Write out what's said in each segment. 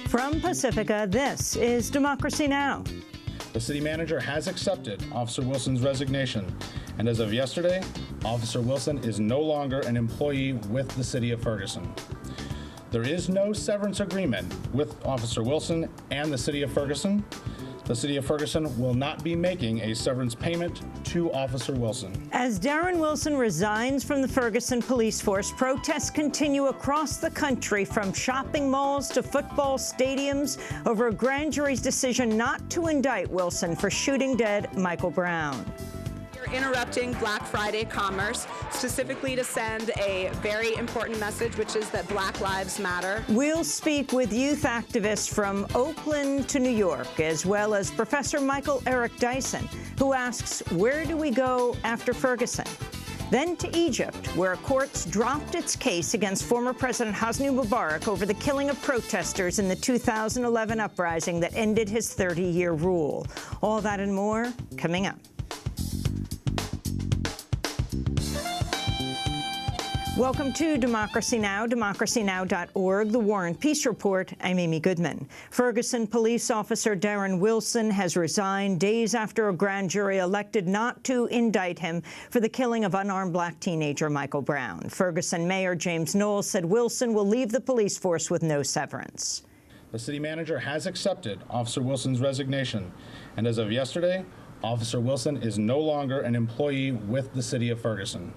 From Pacifica, this is Democracy Now! The city manager has accepted Officer Wilson's resignation, and as of yesterday, Officer Wilson is no longer an employee with the city of Ferguson. There is no severance agreement with Officer Wilson and the city of Ferguson. The city of Ferguson will not be making a severance payment to Officer Wilson. As Darren Wilson resigns from the Ferguson police force, protests continue across the country, from shopping malls to football stadiums, over a grand jury's decision not to indict Wilson for shooting dead Michael Brown. You're interrupting Black Friday commerce, specifically to send a very important message, which is that Black Lives Matter. We'll speak with youth activists from Oakland to New York, as well as Professor Michael Eric Dyson, who asks, where do we go after Ferguson? Then to Egypt, where courts dropped its case against former President Hosni Mubarak over the killing of protesters in the 2011 uprising that ended his 30-year rule. All that and more coming up. Welcome to Democracy Now!, democracynow.org, the War and Peace Report. I'm Amy Goodman. Ferguson police officer Darren Wilson has resigned days after a grand jury elected not to indict him for the killing of unarmed black teenager Michael Brown. Ferguson Mayor James Knowles said Wilson will leave the police force with no severance. The city manager has accepted Officer Wilson's resignation, and as of yesterday, Officer Wilson is no longer an employee with the city of Ferguson.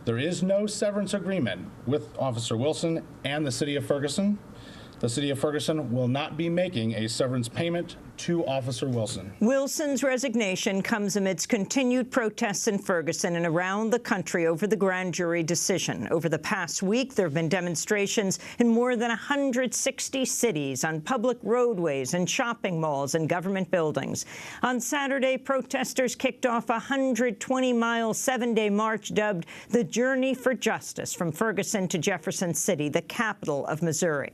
There is no severance agreement with Officer Wilson and the city of Ferguson. The city of Ferguson will not be making a severance payment to Officer Wilson. Wilson's resignation comes amidst continued protests in Ferguson and around the country over the grand jury decision. Over the past week, there have been demonstrations in more than 160 cities, on public roadways and shopping malls and government buildings. On Saturday, protesters kicked off a 120-mile, 7-day march dubbed the Journey for Justice from Ferguson to Jefferson City, the capital of Missouri.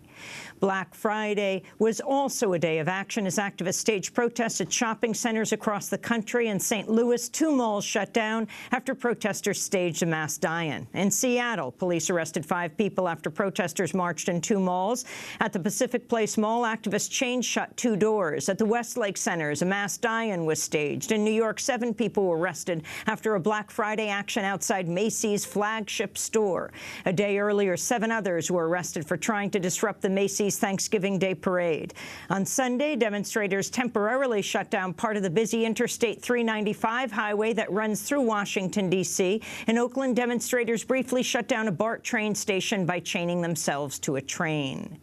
Black Friday was also a day of action as activists staged protests at shopping centers across the country. In St. Louis, 2 malls shut down after protesters staged a mass die-in. In Seattle, police arrested 5 people after protesters marched in 2 malls. At the Pacific Place Mall, activists chain shut 2 doors. At the Westlake Centers, a mass die-in was staged. In New York, 7 people were arrested after a Black Friday action outside Macy's flagship store. A day earlier, 7 others were arrested for trying to disrupt the Macy's Thanksgiving Day parade. On Sunday, demonstrators temporarily shut down part of the busy Interstate 395 highway that runs through Washington, D.C. In Oakland, demonstrators briefly shut down a BART train station by chaining themselves to a train.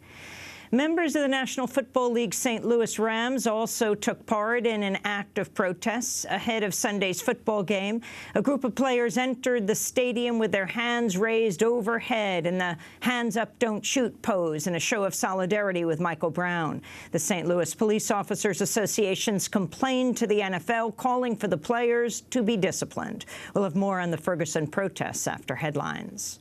Members of the National Football League St. Louis Rams also took part in an act of protests ahead of Sunday's football game. A group of players entered the stadium with their hands raised overhead in the hands up, don't shoot pose in a show of solidarity with Michael Brown. The St. Louis Police Officers Associations complained to the NFL, calling for the players to be disciplined. We'll have more on the Ferguson protests after headlines.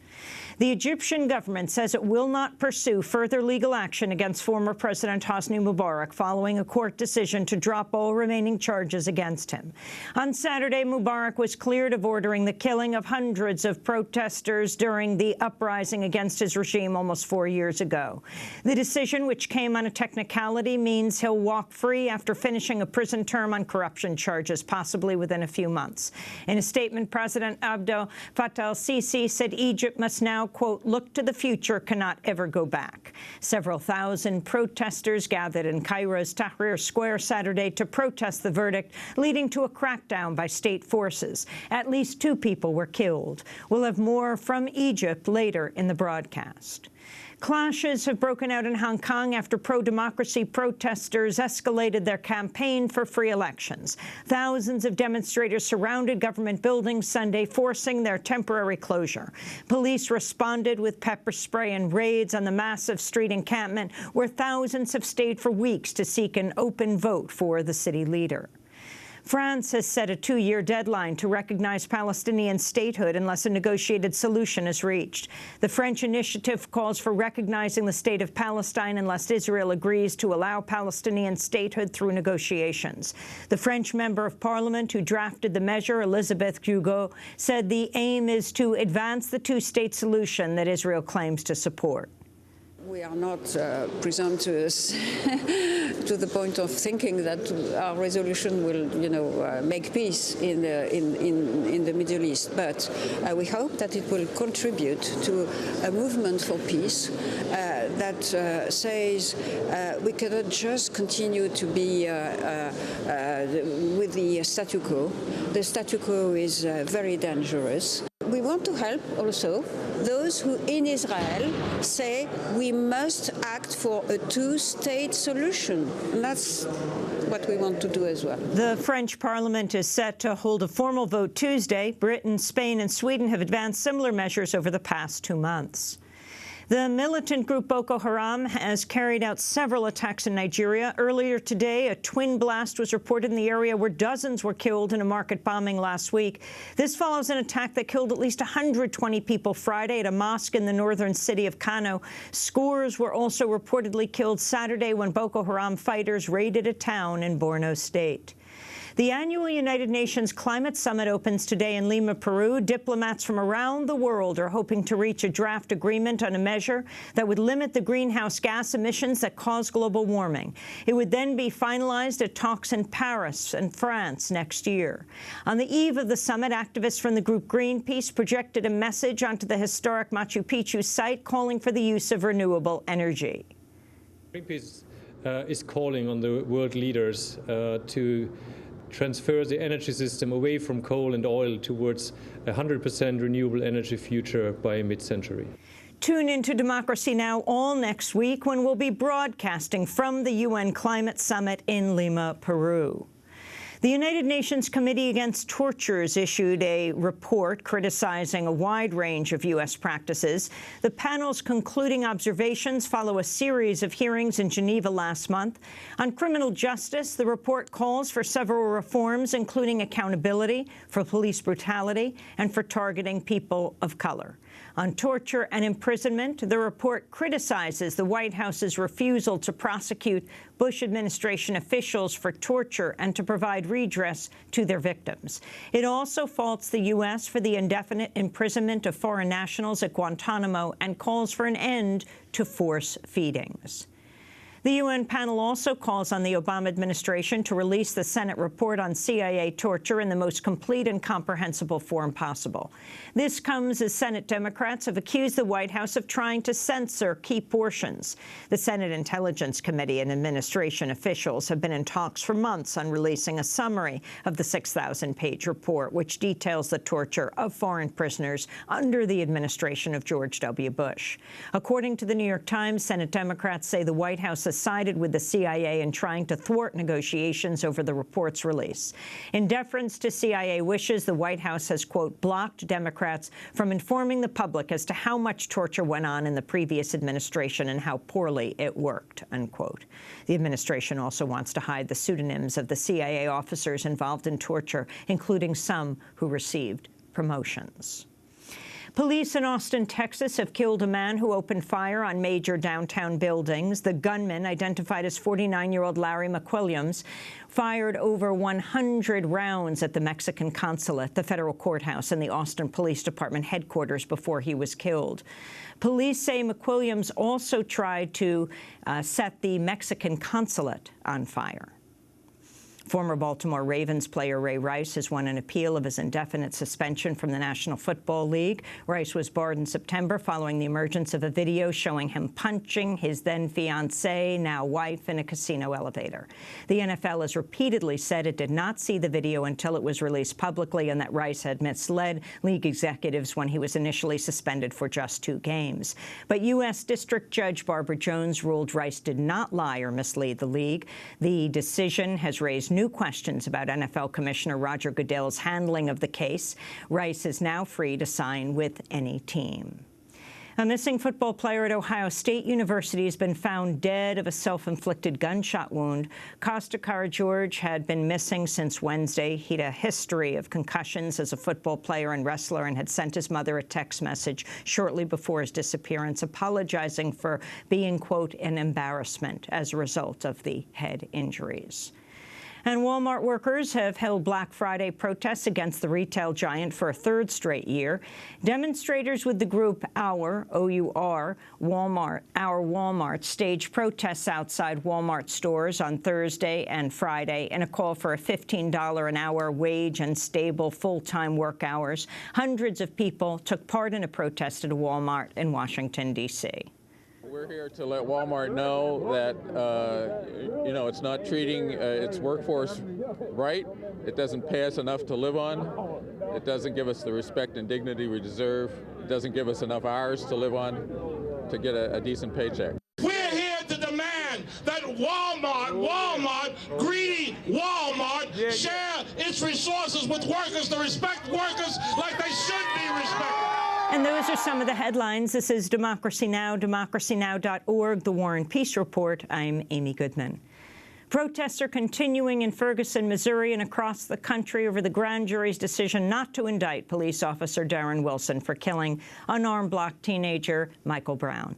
The Egyptian government says it will not pursue further legal action against former President Hosni Mubarak following a court decision to drop all remaining charges against him. On Saturday, Mubarak was cleared of ordering the killing of hundreds of protesters during the uprising against his regime almost 4 years ago. The decision, which came on a technicality, means he'll walk free after finishing a prison term on corruption charges, possibly within a few months. In a statement, President Abdel Fattah al-Sisi said Egypt must now, quote, look to the future, cannot ever go back. Several thousand protesters gathered in Cairo's Tahrir Square Saturday to protest the verdict, leading to a crackdown by state forces. At least 2 people were killed. We'll have more from Egypt later in the broadcast. Clashes have broken out in Hong Kong after pro-democracy protesters escalated their campaign for free elections. Thousands of demonstrators surrounded government buildings Sunday, forcing their temporary closure. Police responded with pepper spray and raids on the massive street encampment, where thousands have stayed for weeks to seek an open vote for the city leader. France has set a 2-year deadline to recognize Palestinian statehood unless a negotiated solution is reached. The French initiative calls for recognizing the state of Palestine unless Israel agrees to allow Palestinian statehood through negotiations. The French member of parliament who drafted the measure, Elizabeth Hugo, said the aim is to advance the 2-state solution that Israel claims to support. We are not presumptuous to the point of thinking that our resolution will, make peace in the Middle East. But we hope that it will contribute to a movement for peace that says we cannot just continue to be with the statu quo. The statu quo is very dangerous. We want to help also those who in Israel say we must act for a two-state solution. And that's what we want to do as well. The French Parliament is set to hold a formal vote Tuesday. Britain, Spain and Sweden have advanced similar measures over the past 2 months. The militant group Boko Haram has carried out several attacks in Nigeria. Earlier today, a twin blast was reported in the area where dozens were killed in a market bombing last week. This follows an attack that killed at least 120 people Friday at a mosque in the northern city of Kano. Scores were also reportedly killed Saturday when Boko Haram fighters raided a town in Borno State. The annual United Nations Climate Summit opens today in Lima, Peru. Diplomats from around the world are hoping to reach a draft agreement on a measure that would limit the greenhouse gas emissions that cause global warming. It would then be finalized at talks in Paris and France next year. On the eve of the summit, activists from the group Greenpeace projected a message onto the historic Machu Picchu site calling for the use of renewable energy. Greenpeace is calling on the world leaders to transfer the energy system away from coal and oil towards a 100% renewable energy future by mid-century. Tune into Democracy Now! All next week when we'll be broadcasting from the UN Climate Summit in Lima, Peru. The United Nations Committee Against Torture has issued a report criticizing a wide range of U.S. practices. The panel's concluding observations follow a series of hearings in Geneva last month. On criminal justice, the report calls for several reforms, including accountability for police brutality and for targeting people of color. On torture and imprisonment, the report criticizes the White House's refusal to prosecute Bush administration officials for torture and to provide redress to their victims. It also faults the U.S. for the indefinite imprisonment of foreign nationals at Guantanamo and calls for an end to force feedings. The UN panel also calls on the Obama administration to release the Senate report on CIA torture in the most complete and comprehensible form possible. This comes as Senate Democrats have accused the White House of trying to censor key portions. The Senate Intelligence Committee and administration officials have been in talks for months on releasing a summary of the 6,000-page report, which details the torture of foreign prisoners under the administration of George W. Bush. According to the New York Times, Senate Democrats say the White House has sided with the CIA in trying to thwart negotiations over the report's release. In deference to CIA wishes, the White House has, quote, blocked Democrats from informing the public as to how much torture went on in the previous administration and how poorly it worked, unquote. The administration also wants to hide the pseudonyms of the CIA officers involved in torture, including some who received promotions. Police in Austin, Texas, have killed a man who opened fire on major downtown buildings. The gunman, identified as 49-year-old Larry McWilliams, fired over 100 rounds at the Mexican consulate, the federal courthouse, and the Austin Police Department headquarters before he was killed. Police say McWilliams also tried to set the Mexican consulate on fire. Former Baltimore Ravens player Ray Rice has won an appeal of his indefinite suspension from the National Football League. Rice was barred in September following the emergence of a video showing him punching his then-fiancée, now wife, in a casino elevator. The NFL has repeatedly said it did not see the video until it was released publicly and that Rice had misled league executives when he was initially suspended for just 2 games. But U.S. District Judge Barbara Jones ruled Rice did not lie or mislead the league. The decision has raised new questions about NFL Commissioner Roger Goodell's handling of the case. Rice is now free to sign with any team. A missing football player at Ohio State University has been found dead of a self-inflicted gunshot wound. Costa George had been missing since Wednesday. He'd a history of concussions as a football player and wrestler and had sent his mother a text message shortly before his disappearance, apologizing for being, quote, an embarrassment as a result of the head injuries. And Walmart workers have held Black Friday protests against the retail giant for a third straight year. Demonstrators with the group Our, O-U-R, Walmart staged protests outside Walmart stores on Thursday and Friday in a call for a $15 an hour wage and stable full-time work hours. Hundreds of people took part in a protest at a Walmart in Washington, D.C. We're here to let Walmart know that, it's not treating its workforce right. It doesn't pay us enough to live on. It doesn't give us the respect and dignity we deserve. It doesn't give us enough hours to live on to get a decent paycheck. We're here to demand that Walmart, greedy Walmart, share its resources with workers to respect workers like they should be respected. And those are some of the headlines. This is Democracy Now!, democracynow.org, The War and Peace Report. I'm Amy Goodman. Protests are continuing in Ferguson, Missouri, and across the country over the grand jury's decision not to indict police officer Darren Wilson for killing unarmed black teenager Michael Brown.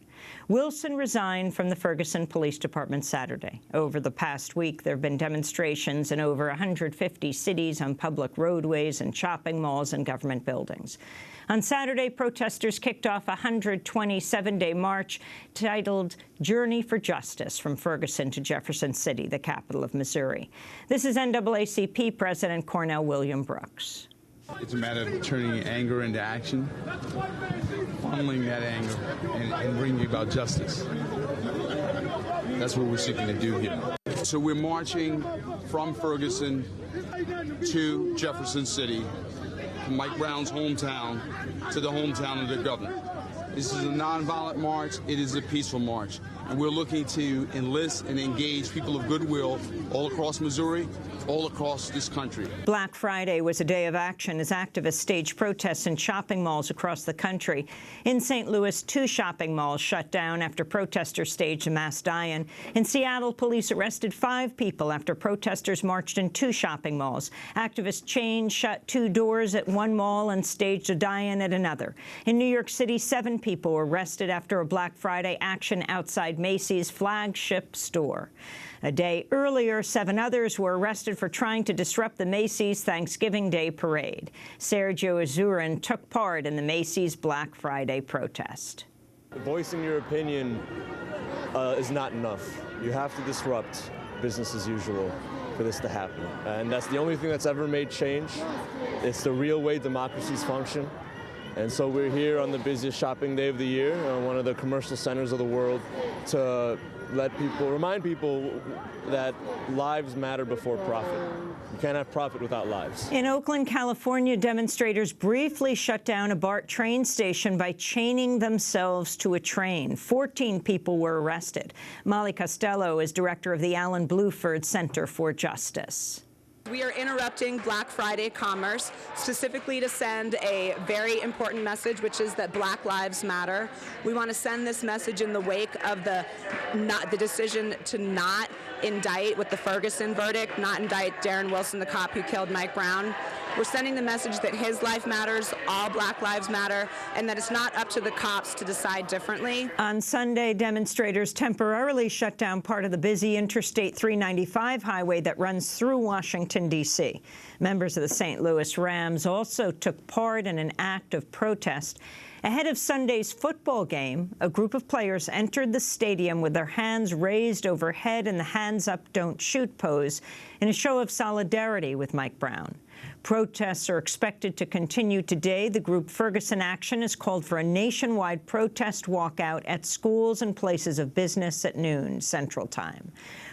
Wilson resigned from the Ferguson Police Department Saturday. Over the past week, there have been demonstrations in over 150 cities on public roadways and shopping malls and government buildings. On Saturday, protesters kicked off a 127-day march titled Journey for Justice from Ferguson to Jefferson City, the capital of Missouri. This is NAACP President Cornell William Brooks. It's a matter of turning anger into action, funneling that anger, and bringing about justice. That's what we're seeking to do here. So we're marching from Ferguson to Jefferson City, from Mike Brown's hometown to the hometown of the governor. This is a nonviolent march. It is a peaceful march. And we're looking to enlist and engage people of goodwill all across Missouri, all across this country. Black Friday was a day of action as activists staged protests in shopping malls across the country. In St. Louis, 2 shopping malls shut down after protesters staged a mass die-in. In Seattle, police arrested 5 people after protesters marched in 2 shopping malls. Activists chained shut 2 doors at one mall and staged a die-in at another. In New York City, 7 people were arrested after a Black Friday action outside Macy's flagship store. A day earlier, 7 others were arrested for trying to disrupt the Macy's Thanksgiving Day parade. Sergio Azurin took part in the Macy's Black Friday protest. Voicing your opinion is not enough. You have to disrupt business as usual for this to happen. And that's the only thing that's ever made change. It's the real way democracies function. And so we're here on the busiest shopping day of the year, one of the commercial centers of the world, to remind people that lives matter before profit. You can't have profit without lives. In Oakland, California, demonstrators briefly shut down a BART train station by chaining themselves to a train. 14 people were arrested. Molly Costello is director of the Alan Bluford Center for Justice. We are interrupting Black Friday commerce specifically to send a very important message, which is that Black lives matter. We want to send this message in the wake of the decision to not indict with the Ferguson verdict, not indict Darren Wilson, the cop who killed Mike Brown. We're sending the message that his life matters, all Black lives matter, and that it's not up to the cops to decide differently. On Sunday, demonstrators temporarily shut down part of the busy Interstate 395 highway that runs through Washington, D.C. Members of the St. Louis Rams also took part in an act of protest. Ahead of Sunday's football game, a group of players entered the stadium with their hands raised overhead in the hands-up, don't shoot pose in a show of solidarity with Mike Brown. Protests are expected to continue today. The group Ferguson Action has called for a nationwide protest walkout at schools and places of business at noon Central Time.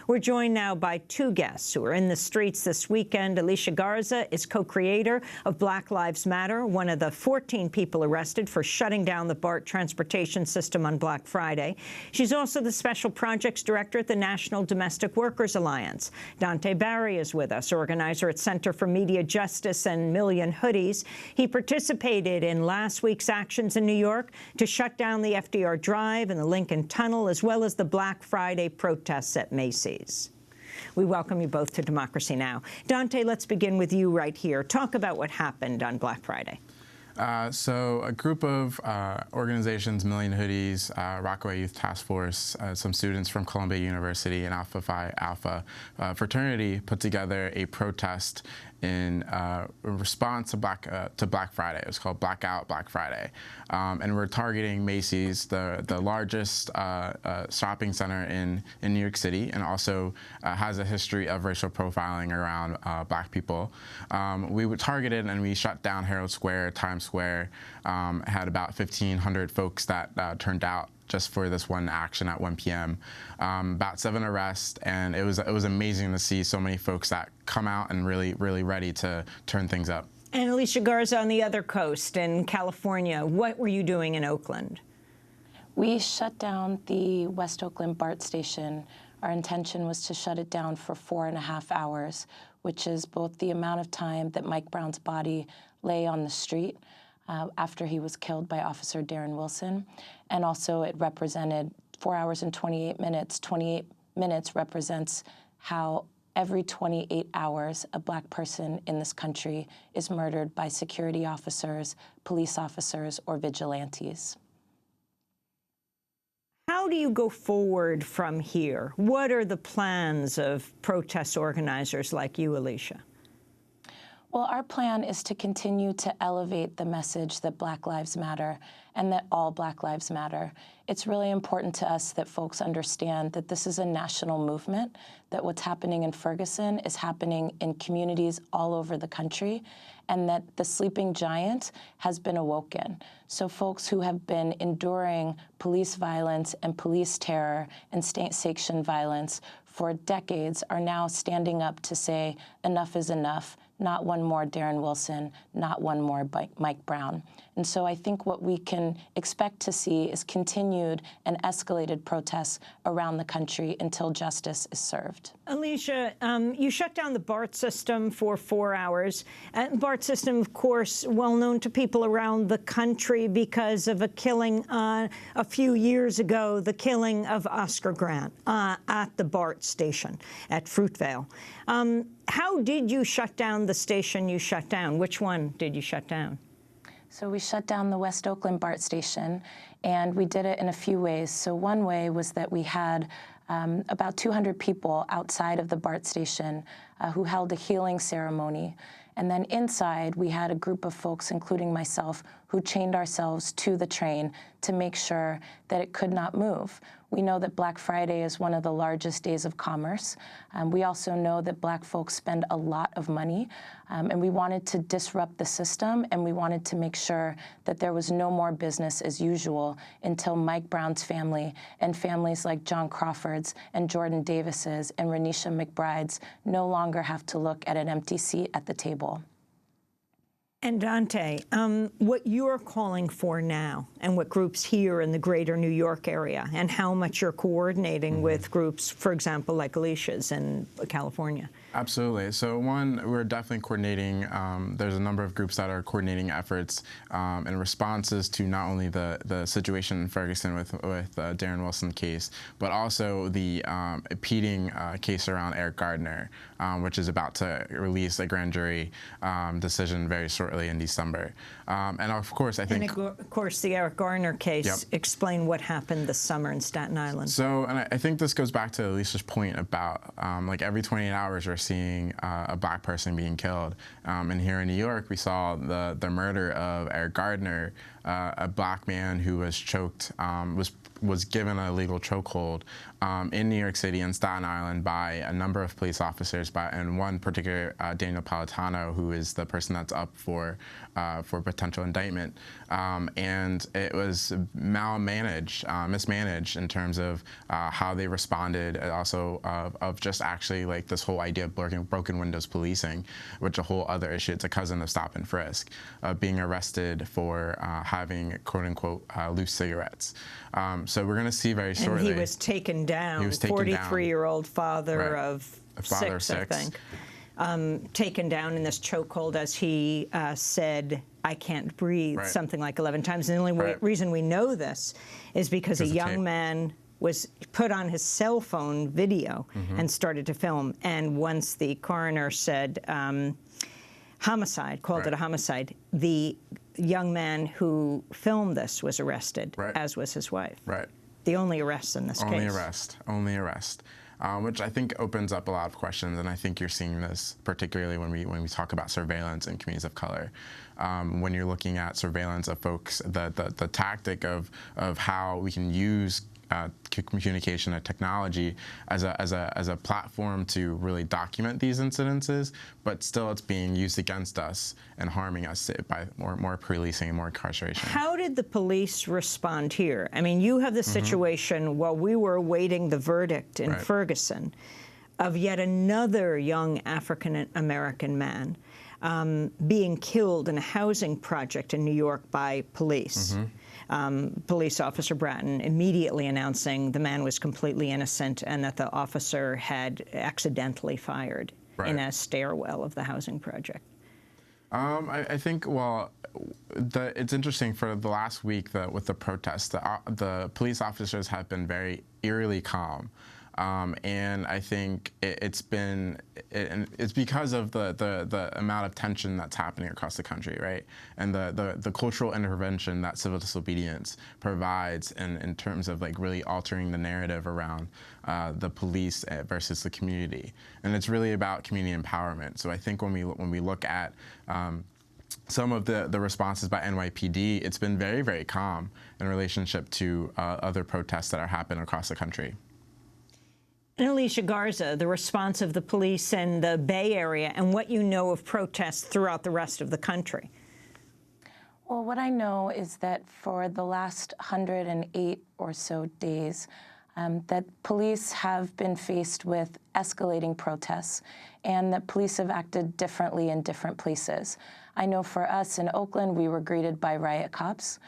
We're joined now by 2 guests who are in the streets this weekend. Alicia Garza is co-creator of Black Lives Matter, one of the 14 people arrested for shutting down the BART transportation system on Black Friday. She's also the Special Projects Director at the National Domestic Workers Alliance. Dante Barry is with us, organizer at Center for Media Justice and Million Hoodies. He participated in last week's actions in New York to shut down the FDR Drive and the Lincoln Tunnel, as well as the Black Friday protests at Macy's. We welcome you both to Democracy Now! Dante, let's begin with you right here. Talk about what happened on Black Friday. So a group of organizations, Million Hoodies, Rockaway Youth Task Force, some students from Columbia University and Alpha Phi Alpha fraternity put together a protest in response to Black Friday. It was called Blackout Black Friday. And we're targeting Macy's, the largest shopping center in New York City, and also has a history of racial profiling around Black people. We were targeted and we shut down Herald Square, Times Square, had about 1,500 folks that turned out just for this one action at 1 p.m. About 7 arrests, and it was amazing to see so many folks that come out and really ready to turn things up. And Alicia Garza on the other coast in California, what were you doing in Oakland? We shut down the West Oakland BART station. Our intention was to shut it down for 4.5 hours, which is both the amount of time that Mike Brown's body lay on the street after he was killed by Officer Darren Wilson, and also it represented 4 hours and 28 minutes. 28 minutes represents how every 28 hours a Black person in this country is murdered by security officers, police officers, or vigilantes. How do you go forward from here? What are the plans of protest organizers like you, Alicia? Well, our plan is to continue to elevate the message that Black Lives Matter and that all Black lives matter. It's really important to us that folks understand that this is a national movement, that what's happening in Ferguson is happening in communities all over the country, and that the sleeping giant has been awoken. So folks who have been enduring police violence and police terror and state-sanctioned violence for decades are now standing up to say, enough is enough. Not one more Darren Wilson, not one more Mike Brown. And so I think what we can expect to see is continued and escalated protests around the country until justice is served. Alicia, you shut down the BART system for 4 hours. BART system, of course, well known to people around the country because of a killing a few years ago, the killing of Oscar Grant at the BART station at Fruitvale. How did you shut down the station you shut down? Which one did you shut down? So we shut down the West Oakland BART station, and we did it in a few ways. So one way was that we had about 200 people outside of the BART station who held a healing ceremony. And then inside, we had a group of folks, including myself, who chained ourselves to the train to make sure that it could not move. We know that Black Friday is one of the largest days of commerce. We also know that Black folks spend a lot of money, and we wanted to disrupt the system, and we wanted to make sure that there was no more business as usual until Mike Brown's family and families like John Crawford's and Jordan Davis's and Renisha McBride's no longer have to look at an empty seat at the table. And Dante, what you're calling for now, and what groups here in the greater New York area, and how much you're coordinating with groups, for example, like Alicia's in California. Absolutely. So one, we're definitely coordinating. There's a number of groups that are coordinating efforts and responses to not only the situation in Ferguson with Darren Wilson case, but also the impeding case around Eric Gardner, which is about to release a grand jury decision very shortly in December. And of course, I think... And of course, the Eric Gardner case, yep. Explain what happened this summer in Staten Island. So, and I think this goes back to Alicia's point about like every 28 hours we're seeing a Black person being killed. And here in New York, we saw the murder of Eric Gardner, a Black man who was choked, was given a legal chokehold in New York City and Staten Island by a number of police officers, and one particular Daniel Palatano, who is the person that's up for potential indictment. And it was mismanaged in terms of how they responded, and also of just actually like this whole idea of broken windows policing, which is a whole other issue. It's a cousin of stop and frisk, being arrested for having quote-unquote loose cigarettes. So we're going to see very shortly. And he was taken down. He was taken 43-year-old father right. of father six, I think. Taken down in this chokehold as he said, I can't breathe, right. something like 11 times. And the only right. reason we know this is because a young man was put on his cell phone video and started to film. And once the coroner said homicide, called right. it a homicide, the young man who filmed this was arrested, Right. as was his wife. Right. The only arrest in this case. Only arrest. Which I think opens up a lot of questions, and I think you're seeing this particularly when we talk about surveillance in communities of color. When you're looking at surveillance of folks, the tactic of how we can use communication and technology as a platform to really document these incidences, but still it's being used against us and harming us by more policing and more incarceration. How did the police respond here? I mean, you have the situation while we were awaiting the verdict in Ferguson of yet another young African-American man being killed in a housing project in New York by police. Police Officer Bratton immediately announcing the man was completely innocent and that the officer had accidentally fired in a stairwell of the housing project. I think, well, it's interesting for the last week with the protests, the police officers have been very eerily calm. And I think it's because of the amount of tension that's happening across the country, right? And the cultural intervention that civil disobedience provides in terms of like really altering the narrative around the police versus the community. And it's really about community empowerment. So I think when we look at some of the responses by NYPD, it's been very, very calm in relationship to other protests that are happening across the country. And Alicia Garza, the response of the police in the Bay Area and what you know of protests throughout the rest of the country. Well, what I know is that for the last 108 or so days, that police have been faced with escalating protests and that police have acted differently in different places. I know for us in Oakland, we were greeted by riot cops.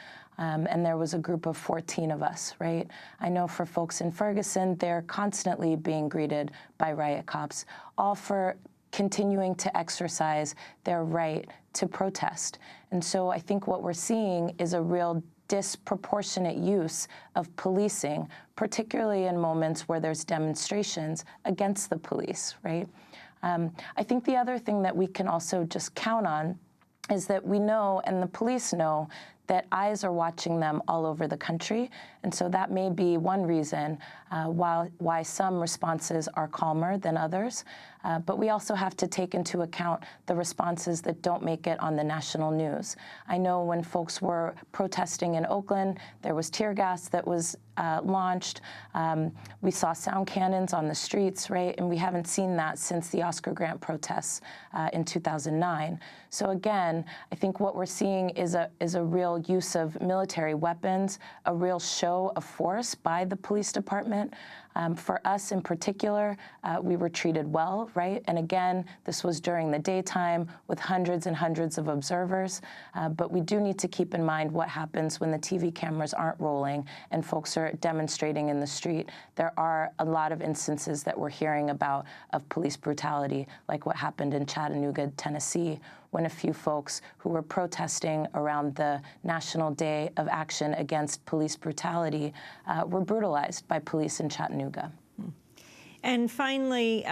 And there was a group of 14 of us, right? I know for folks in Ferguson, they're constantly being greeted by riot cops, all for continuing to exercise their right to protest. And so I think what we're seeing is a real disproportionate use of policing, particularly in moments where there's demonstrations against the police, right? I think the other thing that we can also just count on is that we know, and the police know, that eyes are watching them all over the country. And so that may be one reason why some responses are calmer than others. But we also have to take into account the responses that don't make it on the national news. I know when folks were protesting in Oakland, there was tear gas that was launched. We saw sound cannons on the streets, right? And we haven't seen that since the Oscar Grant protests in 2009. So again, I think what we're seeing is a real use of military weapons, a real show of force by the police department. For us in particular, we were treated well, right? And again, this was during the daytime with hundreds and hundreds of observers. But we do need to keep in mind what happens when the TV cameras aren't rolling and folks are demonstrating in the street. There are a lot of instances that we're hearing about of police brutality, like what happened in Chattanooga, Tennessee, when a few folks who were protesting around the National Day of Action Against Police Brutality were brutalized by police in Chattanooga. And finally,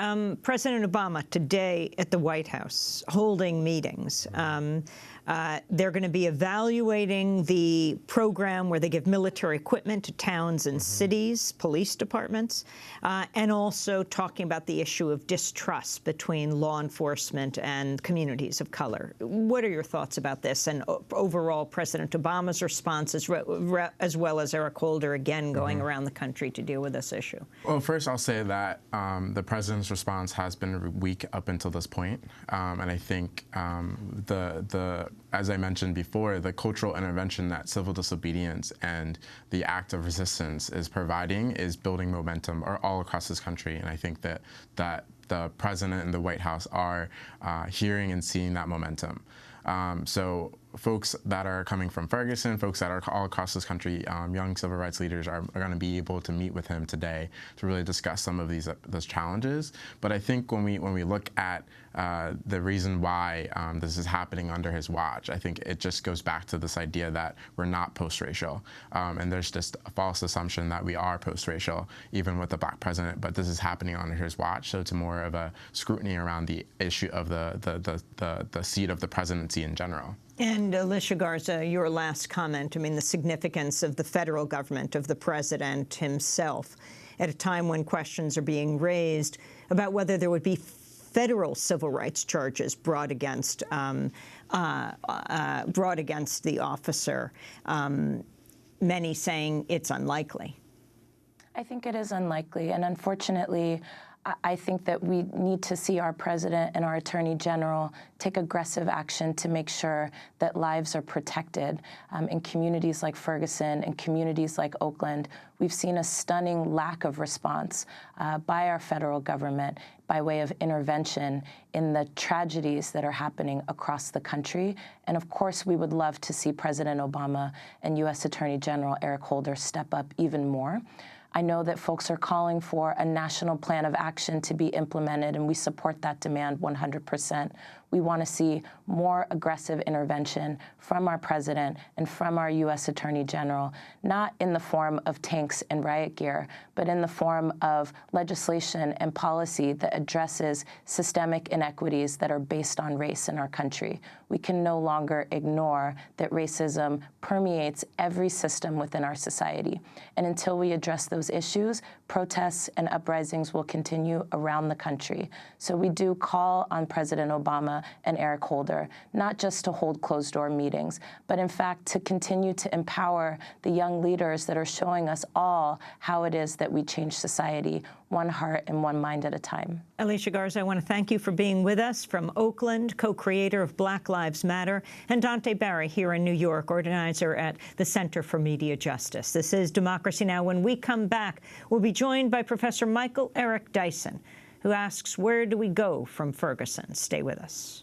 President Obama today at the White House holding meetings. They're going to be evaluating the program where they give military equipment to towns and cities, police departments, and also talking about the issue of distrust between law enforcement and communities of color. What are your thoughts about this and overall President Obama's response as well as Eric Holder again going around the country to deal with this issue? Well, first I'll say that the president's response has been weak up until this point, and I think as I mentioned before, the cultural intervention that civil disobedience and the act of resistance is providing is building momentum all across this country, and I think that the president and the White House are hearing and seeing that momentum. So folks that are coming from Ferguson, folks that are all across this country, young civil rights leaders are going to be able to meet with him today to really discuss some of those challenges. But I think when we look at the reason why this is happening under his watch, I think it just goes back to this idea that we're not post-racial, and there's just a false assumption that we are post-racial, even with the black president. But this is happening under his watch, so it's more of a scrutiny around the issue of the seat of the presidency in general. And Alicia Garza, your last comment, I mean, the significance of the federal government, of the president himself, at a time when questions are being raised about whether there would be federal civil rights charges brought against the officer, many saying it's unlikely. I think it is unlikely, and unfortunately, I think that we need to see our president and our attorney general take aggressive action to make sure that lives are protected. In communities like Ferguson and communities like Oakland, we've seen a stunning lack of response by our federal government by way of intervention in the tragedies that are happening across the country. And of course, we would love to see President Obama and U.S. Attorney General Eric Holder step up even more. I know that folks are calling for a national plan of action to be implemented, and we support that demand 100%. We want to see more aggressive intervention from our president and from our U.S. Attorney General, not in the form of tanks and riot gear, but in the form of legislation and policy that addresses systemic inequities that are based on race in our country. We can no longer ignore that racism permeates every system within our society. And until we address those issues, protests and uprisings will continue around the country. So we do call on President Obama and Eric Holder, not just to hold closed-door meetings, but in fact to continue to empower the young leaders that are showing us all how it is that we change society, one heart and one mind at a time. Alicia Garza, I want to thank you for being with us from Oakland, co-creator of Black Lives Matter, and Dante Barry here in New York, organizer at the Center for Media Justice. This is Democracy Now! When we come back, we'll be joined by Professor Michael Eric Dyson, who asks, where do we go from Ferguson? Stay with us.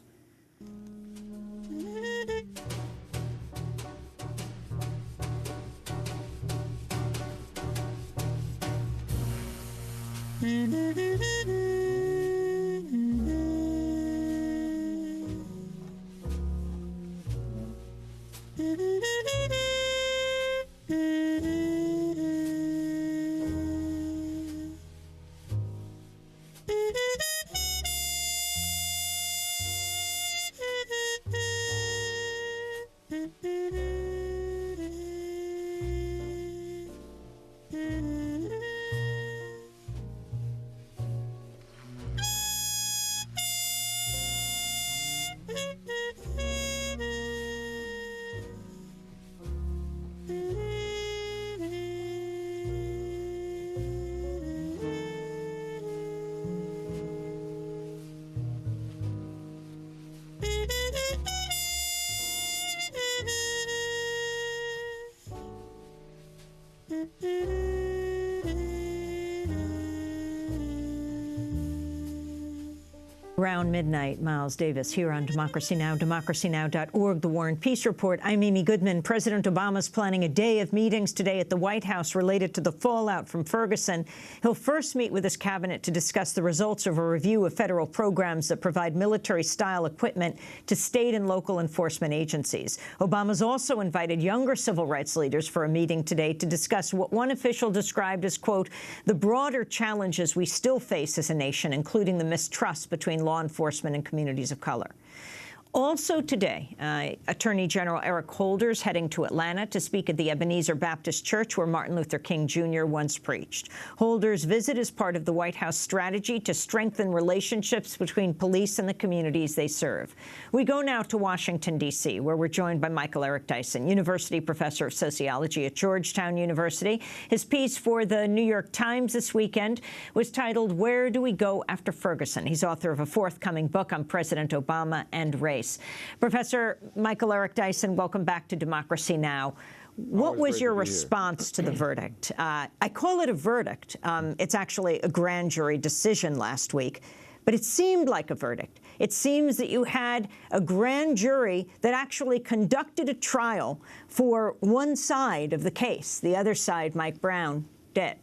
Around midnight, Miles Davis here on Democracy Now!, democracynow.org, The War and Peace Report. I'm Amy Goodman. President Obama's planning a day of meetings today at the White House related to the fallout from Ferguson. He'll first meet with his cabinet to discuss the results of a review of federal programs that provide military-style equipment to state and local enforcement agencies. Obama's also invited younger civil rights leaders for a meeting today to discuss what one official described as, quote, the broader challenges we still face as a nation, including the mistrust between law enforcement and communities of color. Also today, Attorney General Eric Holder's heading to Atlanta to speak at the Ebenezer Baptist Church, where Martin Luther King Jr. once preached. Holder's visit is part of the White House strategy to strengthen relationships between police and the communities they serve. We go now to Washington, D.C., where we're joined by Michael Eric Dyson, University Professor of Sociology at Georgetown University. His piece for the New York Times this weekend was titled, Where Do We Go After Ferguson? He's author of a forthcoming book on President Obama and race. Professor Michael Eric Dyson, welcome back to Democracy Now! What was your response to the verdict? I call it a verdict. It's actually a grand jury decision last week, but it seemed like a verdict. It seems that you had a grand jury that actually conducted a trial for one side of the case. The other side, Mike Brown, dead.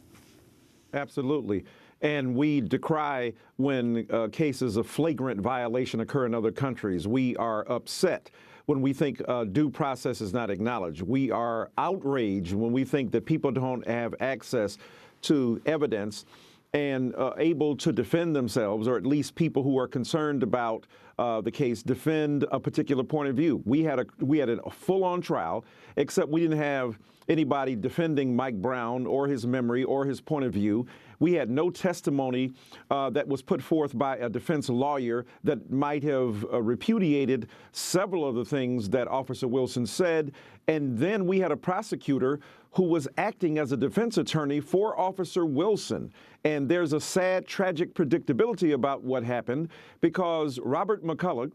Absolutely. And we decry when cases of flagrant violation occur in other countries. We are upset when we think due process is not acknowledged. We are outraged when we think that people don't have access to evidence and able to defend themselves, or at least people who are concerned about the case defend a particular point of view. We had a full-on trial, except we didn't have anybody defending Mike Brown or his memory or his point of view. We had no testimony that was put forth by a defense lawyer that might have repudiated several of the things that Officer Wilson said. And then we had a prosecutor who was acting as a defense attorney for Officer Wilson. And there's a sad, tragic predictability about what happened, because Robert McCulloch,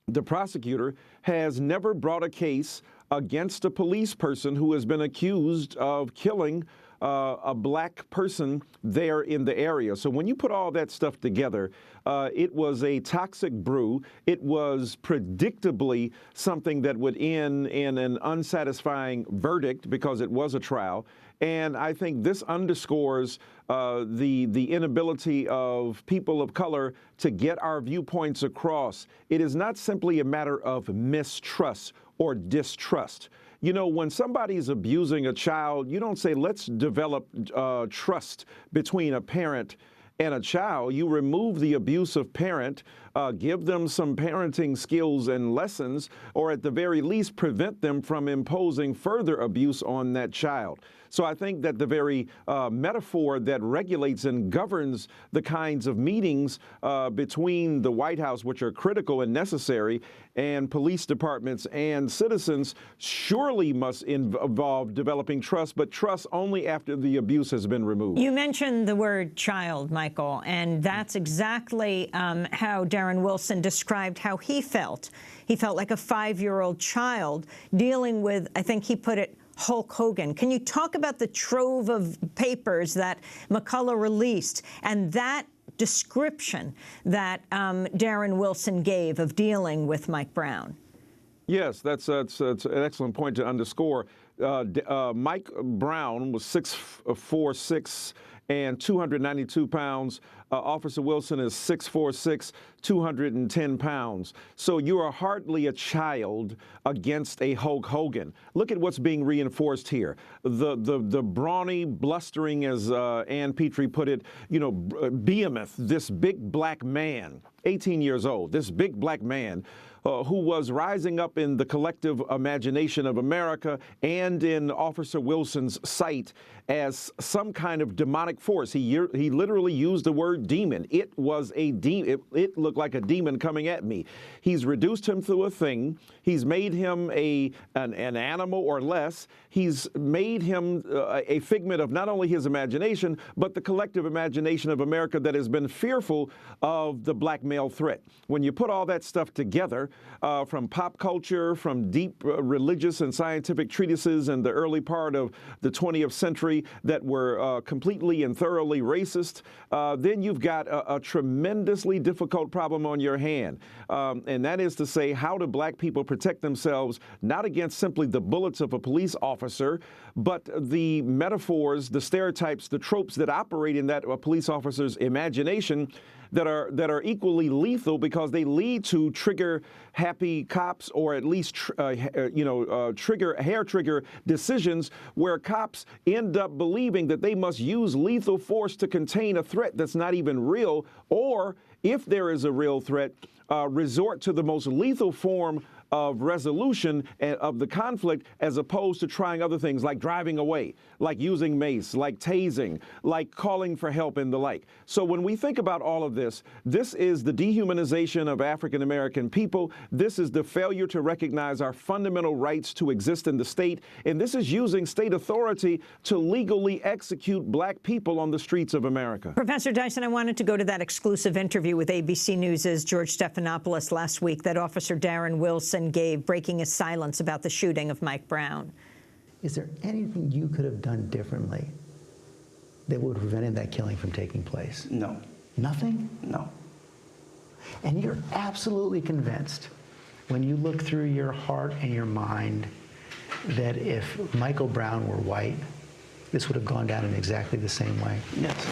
the prosecutor, has never brought a case against a police person who has been accused of killing a black person there in the area. So when you put all that stuff together, it was a toxic brew. It was predictably something that would end in an unsatisfying verdict, because it was a trial. And I think this underscores the inability of people of color to get our viewpoints across. It is not simply a matter of mistrust or distrust. You know, when somebody's abusing a child, you don't say, let's develop trust between a parent and a child. You remove the abusive parent, give them some parenting skills and lessons, or at the very least prevent them from imposing further abuse on that child. So I think that the very metaphor that regulates and governs the kinds of meetings between the White House, which are critical and necessary, and police departments and citizens, surely must involve developing trust, but trust only after the abuse has been removed. You mentioned the word child, Michael, and that's exactly how Darren Wilson described how he felt. He felt like a 5-year-old child dealing with, I think he put it, Hulk Hogan. Can you talk about the trove of papers that McCulloch released and that description that Darren Wilson gave of dealing with Mike Brown? Yes, that's an excellent point to underscore. Mike Brown was 6'4", and 292 pounds. Officer Wilson is 6'4", 210 pounds. So you are hardly a child against a Hulk Hogan. Look at what's being reinforced here. The brawny, blustering, as Ann Petrie put it, you know, behemoth, this big black man, 18 years old, this big black man, who was rising up in the collective imagination of America and in Officer Wilson's sight as some kind of demonic force. He literally used the word demon. It was a demon. It looked like a demon coming at me. He's reduced him to a thing. He's made him an animal or less. He's made him a figment of not only his imagination, but the collective imagination of America that has been fearful of the black male threat. When you put all that stuff together, from pop culture, from deep religious and scientific treatises in the early part of the 20th century that were completely and thoroughly racist, then you've got a tremendously difficult problem on your hand. And that is to say, how do black people protect themselves, not against simply the bullets of a police officer, but the metaphors, the stereotypes, the tropes that operate in that police officer's imagination that are equally lethal, because they lead to trigger happy cops, or at least hair trigger decisions where cops end up believing that they must use lethal force to contain a threat that's not even real, or if there is a real threat, resort to the most lethal form of resolution of the conflict, as opposed to trying other things like driving away, like using mace, like tasing, like calling for help and the like. So when we think about all of this, this is the dehumanization of African American people. This is the failure to recognize our fundamental rights to exist in the state. And this is using state authority to legally execute black people on the streets of America. Professor Dyson, I wanted to go to that exclusive interview with ABC News' George Stephanopoulos last week that Officer Darren Wilson gave, breaking his silence about the shooting of Mike Brown. Is there anything you could have done differently that would have prevented that killing from taking place? No. Nothing? No. And you're absolutely convinced, when you look through your heart and your mind, that if Michael Brown were white, this would have gone down in exactly the same way? Yes.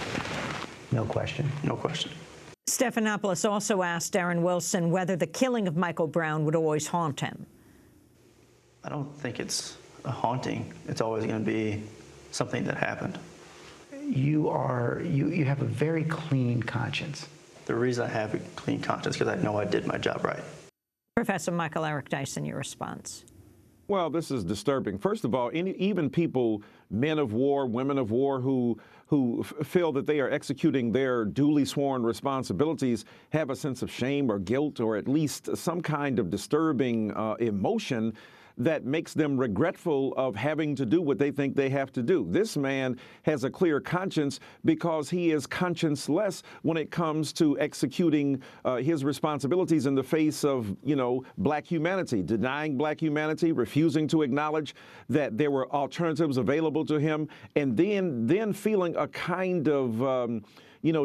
No question? No question. Stephanopoulos also asked Darren Wilson whether the killing of Michael Brown would always haunt him. I don't think it's a haunting. It's always going to be something that happened. you have a very clean conscience. The reason I have a clean conscience is because I know I did my job right. Professor Michael Eric Dyson, your response. Well, this is disturbing. First of all, even people, men of war, women of war, who feel that they are executing their duly sworn responsibilities have a sense of shame or guilt, or at least some kind of disturbing emotion that makes them regretful of having to do what they think they have to do. This man has a clear conscience because he is conscienceless when it comes to executing his responsibilities in the face of, black humanity, denying black humanity, refusing to acknowledge that there were alternatives available to him, and then feeling a kind of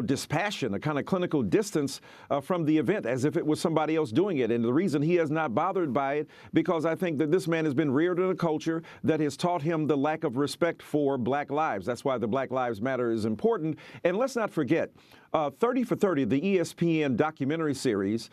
dispassion, a kind of clinical distance from the event, as if it was somebody else doing it. And the reason he is not bothered by it, because I think that this man has been reared in a culture that has taught him the lack of respect for black lives. That's why the Black Lives Matter is important. And let's not forget, 30 for 30, the ESPN documentary series,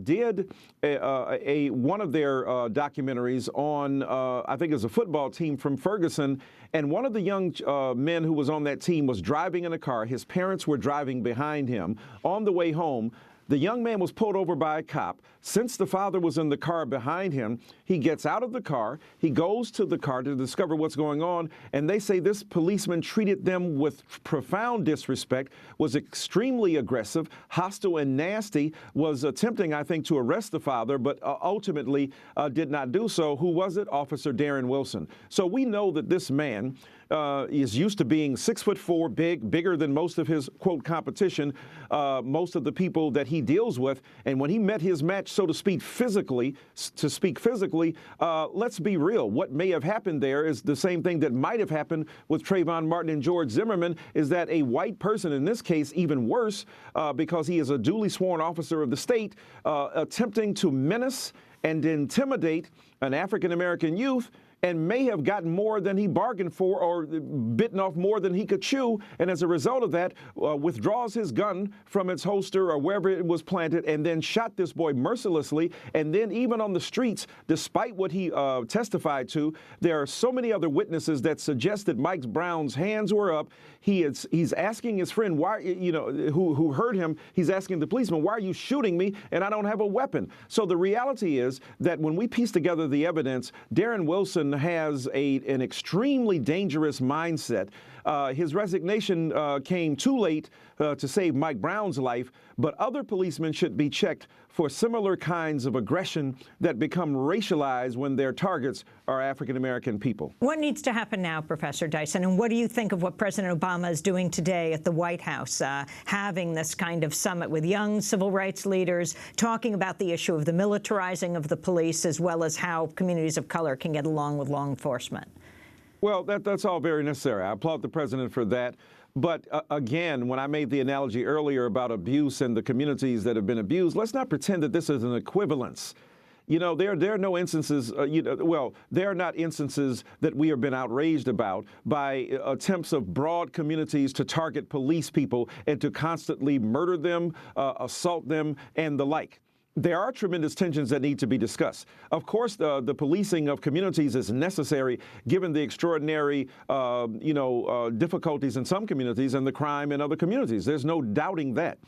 did one of their documentaries on, I think it was a football team from Ferguson, and one of the young men who was on that team was driving in a car. His parents were driving behind him. On the way home, the young man was pulled over by a cop. Since the father was in the car behind him, he gets out of the car. He goes to the car to discover what's going on, and they say this policeman treated them with profound disrespect, was extremely aggressive, hostile, and nasty, was attempting, I think, to arrest the father, but ultimately did not do so. Who was it? Officer Darren Wilson. So we know that this man is used to being 6'4", bigger than most of his, quote, competition, most of the people that he deals with. And when he met his match, so to speak, physically, let's be real. What may have happened there is the same thing that might have happened with Trayvon Martin and George Zimmerman, is that a white person, in this case, even worse, because he is a duly sworn officer of the state, attempting to menace and intimidate an African-American youth, and may have gotten more than he bargained for, or bitten off more than he could chew, and as a result of that, withdraws his gun from its holster or wherever it was planted, and then shot this boy mercilessly. And then even on the streets, despite what he testified to, there are so many other witnesses that suggest that Mike Brown's hands were up. He's asking his friend, why, who heard him, he's asking the policeman, why are you shooting me, and I don't have a weapon? So the reality is that when we piece together the evidence, Darren Wilson has an extremely dangerous mindset. His resignation came too late to save Mike Brown's life, but other policemen should be checked for similar kinds of aggression that become racialized when their targets are African-American people. What needs to happen now, Professor Dyson, and what do you think of what President Obama is doing today at the White House, having this kind of summit with young civil rights leaders, talking about the issue of the militarizing of the police, as well as how communities of color can get along with law enforcement? Well, that's all very necessary. I applaud the president for that. But again, when I made the analogy earlier about abuse and the communities that have been abused, let's not pretend that this is an equivalence. There are no instances, there are not instances that we have been outraged about by attempts of broad communities to target police people and to constantly murder them, assault them, and the like. There are tremendous tensions that need to be discussed. Of course, the policing of communities is necessary given the extraordinary, difficulties in some communities and the crime in other communities. There's no doubting that.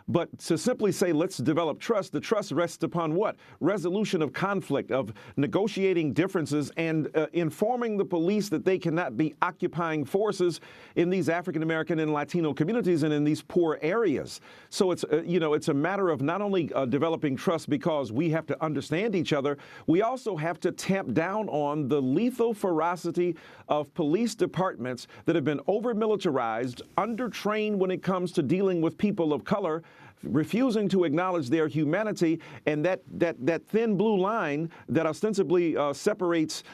But to simply say, let's develop trust, the trust rests upon what? Resolution of conflict, of negotiating differences, and informing the police that they cannot be occupying forces in these African-American and Latino communities and in these poor areas. So it's, it's a matter of not only developing trust because we have to understand each other, we also have to tamp down on the lethal ferocity of police departments that have been over-militarized, under-trained when it comes to dealing with people of color, refusing to acknowledge their humanity, and that thin blue line that ostensibly separates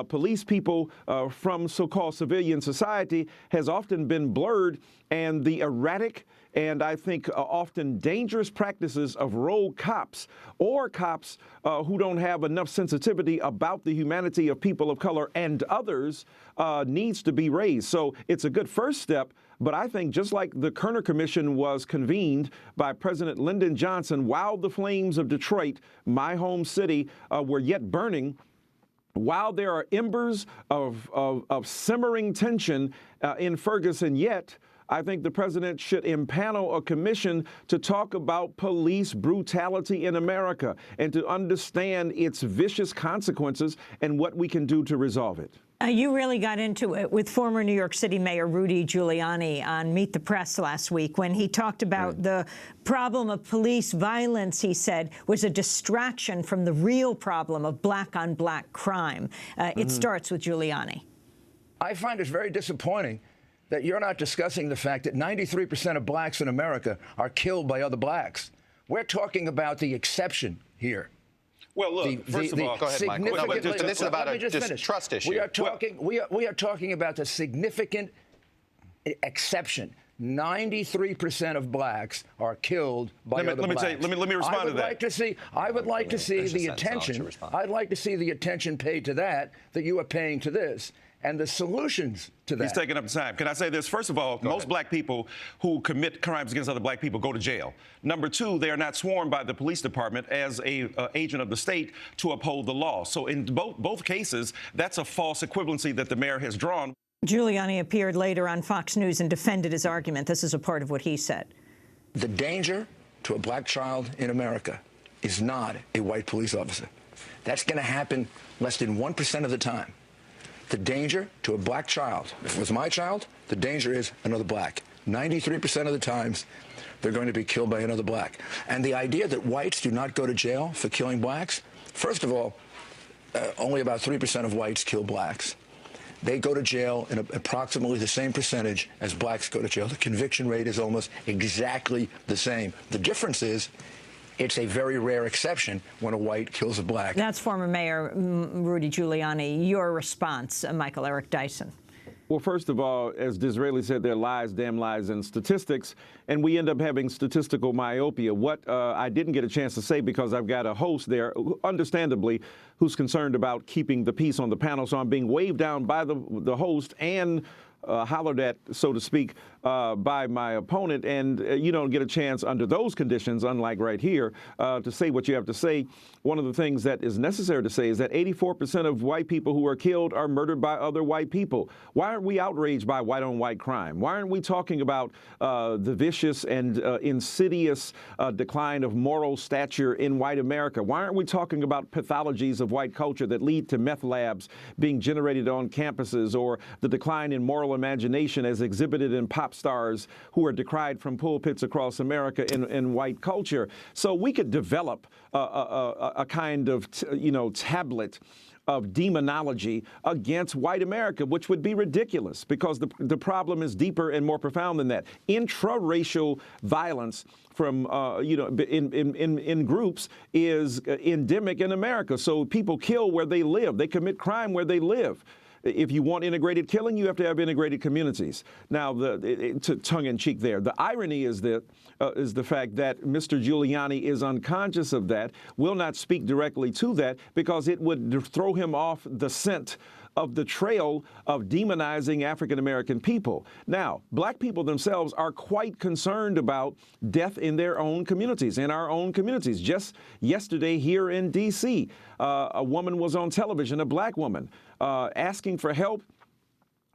police people from so-called civilian society has often been blurred, and the erratic and I think often dangerous practices of rogue cops or cops who don't have enough sensitivity about the humanity of people of color and others needs to be raised. So it's a good first step. But I think just like the Kerner Commission was convened by President Lyndon Johnson while the flames of Detroit, my home city, were yet burning, while there are embers of simmering tension in Ferguson yet, I think the president should impanel a commission to talk about police brutality in America and to understand its vicious consequences and what we can do to resolve it. You really got into it with former New York City Mayor Rudy Giuliani on Meet the Press last week when he talked about the problem of police violence, he said, was a distraction from the real problem of black-on-black crime. It starts with Giuliani. I find it very disappointing that you're not discussing the fact that 93% of blacks in America are killed by other blacks. We're talking about the exception here. Well, look, first of all, go ahead, Michael. No, but this is about a distrust issue. We are talking about the significant exception. 93% of blacks are killed by other blacks. Let me respond to that. I would like to see the attention. I'd like to see the attention paid to that you are paying to this, and the solutions to that. He's taking up time. Can I say this? First of all, most black people who commit crimes against other black people go to jail. Number two, they are not sworn by the police department as a agent of the state to uphold the law. So in both cases, that's a false equivalency that the mayor has drawn. Giuliani appeared later on Fox News and defended his argument. This is a part of what he said. The danger to a black child in America is not a white police officer. That's going to happen less than 1% of the time. The danger to a black child, if it was my child, the danger is another black. 93% of the times, they're going to be killed by another black. And the idea that whites do not go to jail for killing blacks, first of all, only about 3% of whites kill blacks. They go to jail in approximately the same percentage as blacks go to jail. The conviction rate is almost exactly the same. The difference is it's a very rare exception when a white kills a black. That's former Mayor Rudy Giuliani. Your response, Michael Eric Dyson. Well, first of all, as Disraeli said, there are lies, damn lies, and statistics, and we end up having statistical myopia. What I didn't get a chance to say, because I've got a host there, understandably, who's concerned about keeping the peace on the panel, so I'm being waved down by the host and hollered at, so to speak, by my opponent, and you don't get a chance under those conditions, unlike right here, to say what you have to say. One of the things that is necessary to say is that 84% of white people who are killed are murdered by other white people. Why aren't we outraged by white-on-white crime? Why aren't we talking about the vicious and insidious decline of moral stature in white America? Why aren't we talking about pathologies of white culture that lead to meth labs being generated on campuses, or the decline in moral imagination as exhibited in pop stars who are decried from pulpits across America in white culture? So we could develop a kind of, tablet of demonology against white America, which would be ridiculous, because the problem is deeper and more profound than that. Intra-racial violence from, in groups is endemic in America. So people kill where they live. They commit crime where they live. If you want integrated killing, you have to have integrated communities. Now, tongue-in-cheek there. The irony is the fact that Mr. Giuliani is unconscious of that, will not speak directly to that, because it would throw him off the scent of the trail of demonizing African-American people. Now, black people themselves are quite concerned about death in their own communities, in our own communities. Just yesterday here in D.C., a woman was on television, a black woman, asking for help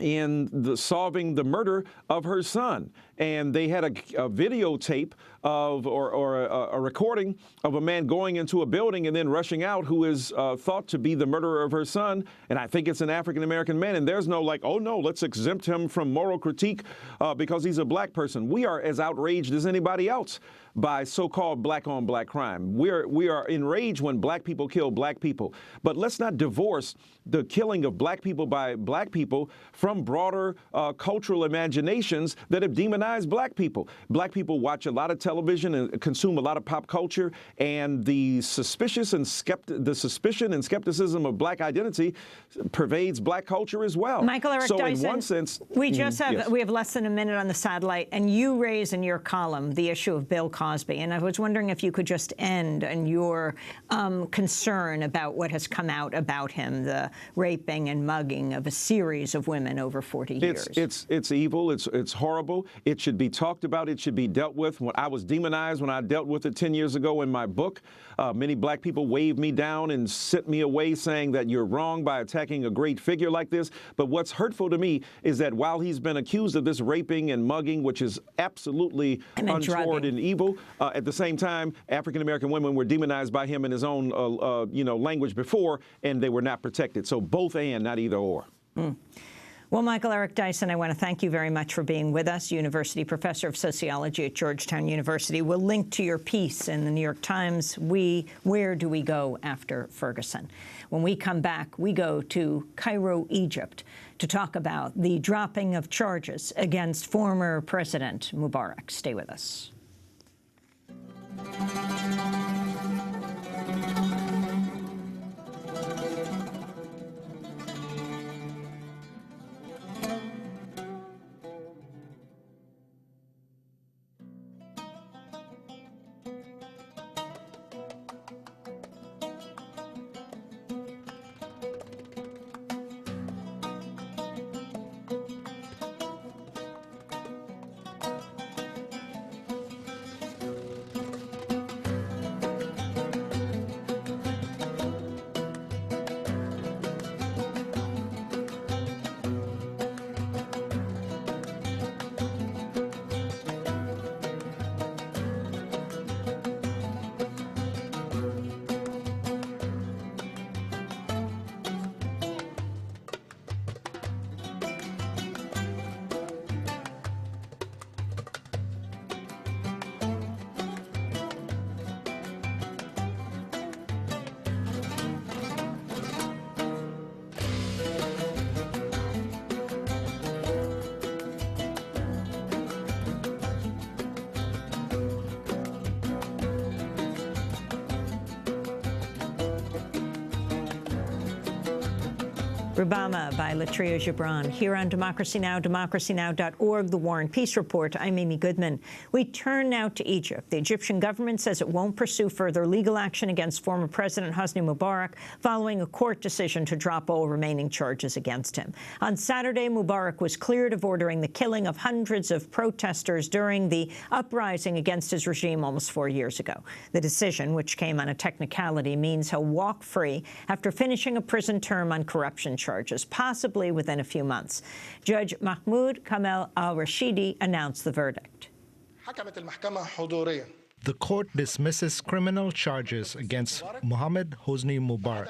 in solving the murder of her son. And they had a videotape of, or a recording of a man going into a building and then rushing out, who is thought to be the murderer of her son. And I think it's an African-American man. And there's no oh no, let's exempt him from moral critique because he's a black person. We are as outraged as anybody else by so-called black-on-black crime. We are enraged when black people kill black people. But let's not divorce the killing of black people by black people from broader cultural imaginations that have demonized black people. Black people watch a lot of television and consume a lot of pop culture, and the suspicion and skepticism of black identity pervades black culture as well. Michael Eric so Dyson, in one sense, we just have yes. We have less than a minute on the satellite, and you raise in your column the issue of Bill Cosby, and I was wondering if you could just end on your concern about what has come out about him, the raping and mugging of a series of women over 40 years. It's evil. It's horrible. It should be talked about. It should be dealt with. When I was demonized when I dealt with it 10 years ago in my book, many black people waved me down and sent me away saying that you're wrong by attacking a great figure like this. But what's hurtful to me is that while he's been accused of this raping and mugging, which is absolutely untoward and evil, at the same time, African-American women were demonized by him in his own language before, and they were not protected. So both and, not either or. Well, Michael Eric Dyson, I want to thank you very much for being with us, University Professor of Sociology at Georgetown University. We'll link to your piece in the New York Times, Where Do We Go After Ferguson? When we come back, we go to Cairo, Egypt, to talk about the dropping of charges against former President Mubarak. Stay with us. Rubama by Latria Gibran, here on Democracy Now!, democracynow.org, The War and Peace Report. I'm Amy Goodman. We turn now to Egypt. The Egyptian government says it won't pursue further legal action against former President Hosni Mubarak following a court decision to drop all remaining charges against him. On Saturday, Mubarak was cleared of ordering the killing of hundreds of protesters during the uprising against his regime almost 4 years ago. The decision, which came on a technicality, means he'll walk free after finishing a prison term on corruption charges, possibly within a few months. Judge Mahmoud Kamel al-Rashidi announced the verdict. The court dismisses criminal charges against Mohammed Hosni Mubarak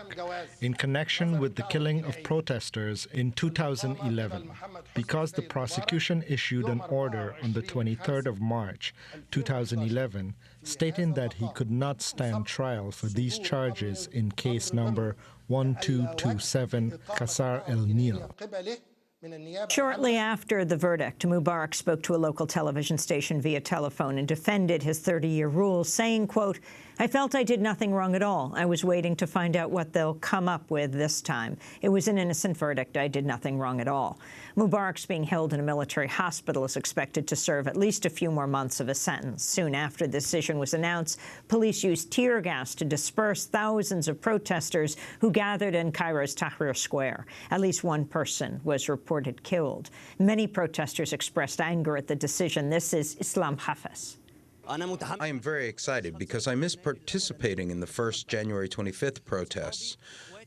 in connection with the killing of protesters in 2011 because the prosecution issued an order on the 23rd of March 2011 stating that he could not stand trial for these charges in case number 1227 Qasar el-Nil. Shortly after the verdict, Mubarak spoke to a local television station via telephone and defended his 30-year rule, saying, quote, "I felt I did nothing wrong at all. I was waiting to find out what they'll come up with this time. It was an innocent verdict. I did nothing wrong at all." Mubarak's being held in a military hospital is expected to serve at least a few more months of a sentence. Soon after the decision was announced, police used tear gas to disperse thousands of protesters who gathered in Cairo's Tahrir Square. At least one person was reported killed. Many protesters expressed anger at the decision. This is Islam Hafez. I am very excited because I missed participating in the first January 25th protests,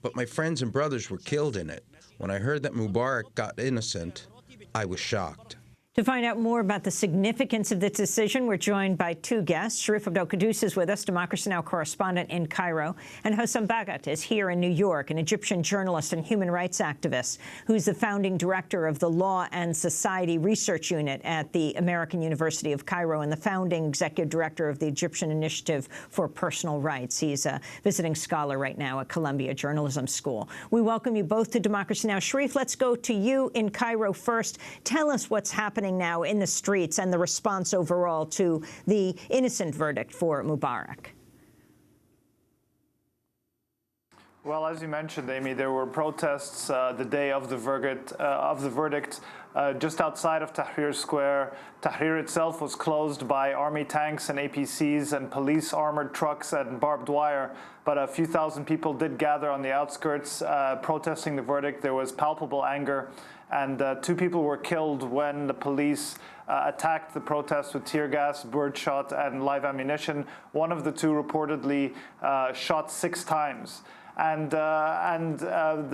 but my friends and brothers were killed in it. When I heard that Mubarak got innocent, I was shocked. To find out more about the significance of this decision, we're joined by two guests. Sharif Abdel-Quddus is with us, Democracy Now! Correspondent in Cairo, and Hossam Bagat is here in New York, an Egyptian journalist and human rights activist who's the founding director of the Law and Society Research Unit at the American University of Cairo and the founding executive director of the Egyptian Initiative for Personal Rights. He's a visiting scholar right now at Columbia Journalism School. We welcome you both to Democracy Now! Sharif, let's go to you in Cairo first. Tell us what's happening now in the streets and the response overall to the innocent verdict for Mubarak. Well, as you mentioned, Amy, there were protests the day of the verdict, just outside of Tahrir Square. Tahrir itself was closed by army tanks and APCs and police armored trucks and barbed wire, but a few thousand people did gather on the outskirts protesting the verdict. There was palpable anger. and 2 people were killed when the police attacked the protests with tear gas, birdshot, and live ammunition. One of the 2 reportedly shot 6 times. And the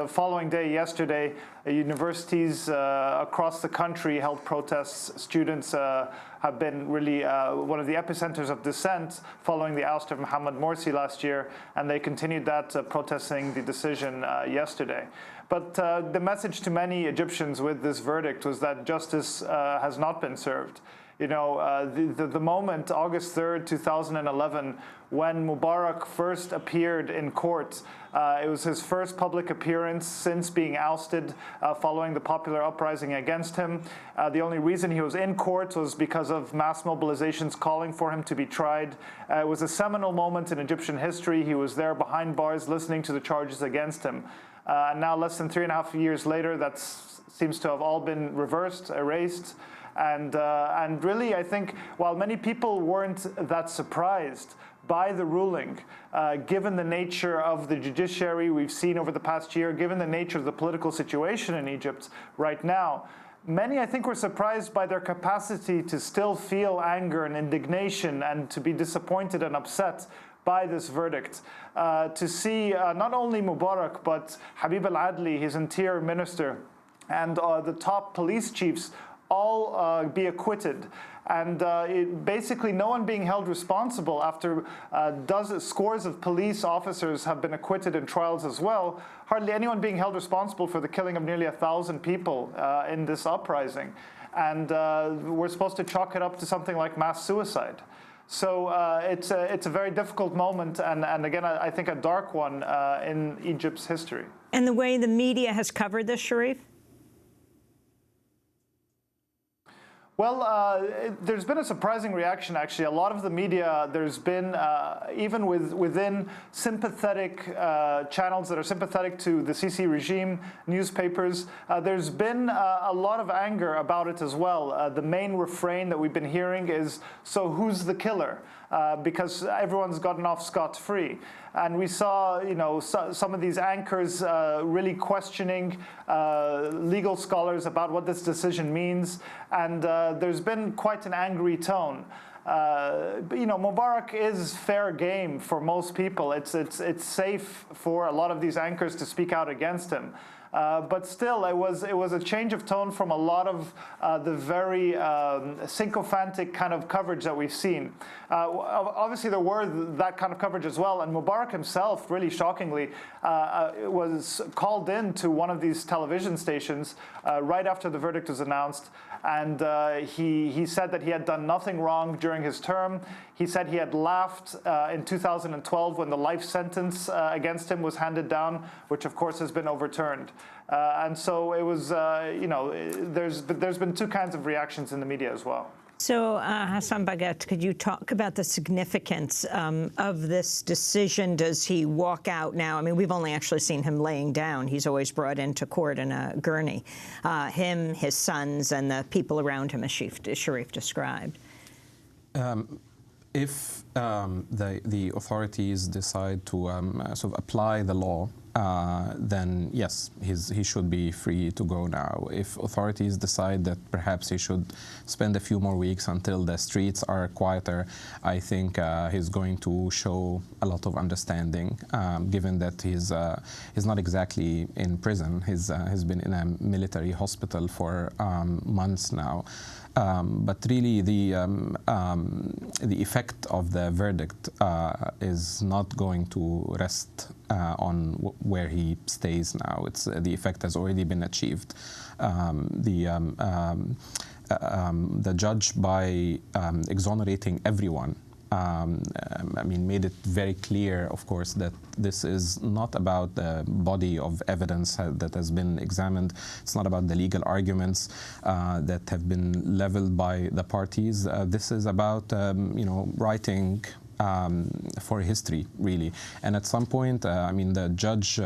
following day, yesterday, universities across the country held protests. Students have been really one of the epicenters of dissent following the ouster of Mohamed Morsi last year, and they continued that protesting the decision yesterday. But the message to many Egyptians with this verdict was that justice has not been served. You know, the moment, August 3rd, 2011, when Mubarak first appeared in court, it was his first public appearance since being ousted following the popular uprising against him. The only reason he was in court was because of mass mobilizations calling for him to be tried. It was a seminal moment in Egyptian history. He was there behind bars listening to the charges against him. And now, less than 3.5 years later, that seems to have all been reversed, erased. And really, I think, while many people weren't that surprised by the ruling, given the nature of the judiciary we've seen over the past year, given the nature of the political situation in Egypt right now, many, I think, were surprised by their capacity to still feel anger and indignation and to be disappointed and upset by this verdict. To see not only Mubarak, but Habib al-Adli, his interior minister, and the top police chiefs all be acquitted, and basically no one being held responsible after scores of police officers have been acquitted in trials as well. Hardly anyone being held responsible for the killing of nearly 1,000 people in this uprising, and we're supposed to chalk it up to something like mass suicide. So it's a very difficult moment, and again, I think a dark one in Egypt's history. And the way the media has covered this, Sharif? Well, there's been a surprising reaction, actually. A lot of the media, there's been, even within sympathetic channels that are sympathetic to the Sisi regime, newspapers, there's been a lot of anger about it as well. The main refrain that we've been hearing is, so who's the killer? Because everyone's gotten off scot-free. And we saw, you know, some of these anchors really questioning legal scholars about what this decision means. And there's been quite an angry tone. But, you know, Mubarak is fair game for most people. It's safe for a lot of these anchors to speak out against him. But still, it was a change of tone from a lot of the very sycophantic kind of coverage that we've seen. Obviously, there were that kind of coverage as well, and Mubarak himself, really shockingly, was called in to one of these television stations right after the verdict was announced, and he said that he had done nothing wrong during his term. He said he had laughed in 2012 when the life sentence against him was handed down, which of course has been overturned. And so it was, you know, there's been 2 kinds of reactions in the media as well. So, Hassan Bagat, could you talk about the significance of this decision? Does he walk out now? I mean, we've only actually seen him laying down. He's always brought into court in a gurney. Him, his sons, and the people around him, as Sharif described. If the authorities decide to sort of apply the law, then yes, he should be free to go now. If authorities decide that perhaps he should spend a few more weeks until the streets are quieter, I think he's going to show a lot of understanding, given that he's not exactly in prison. He's been in a military hospital for months now. But really, the effect of the verdict is not going to rest on where he stays now. The effect has already been achieved. The judge, by exonerating everyone, I mean, made it very clear, of course, that this is not about the body of evidence that has been examined. It's not about the legal arguments that have been leveled by the parties. This is about, you know, writing for history, really. And at some point, I mean, the judge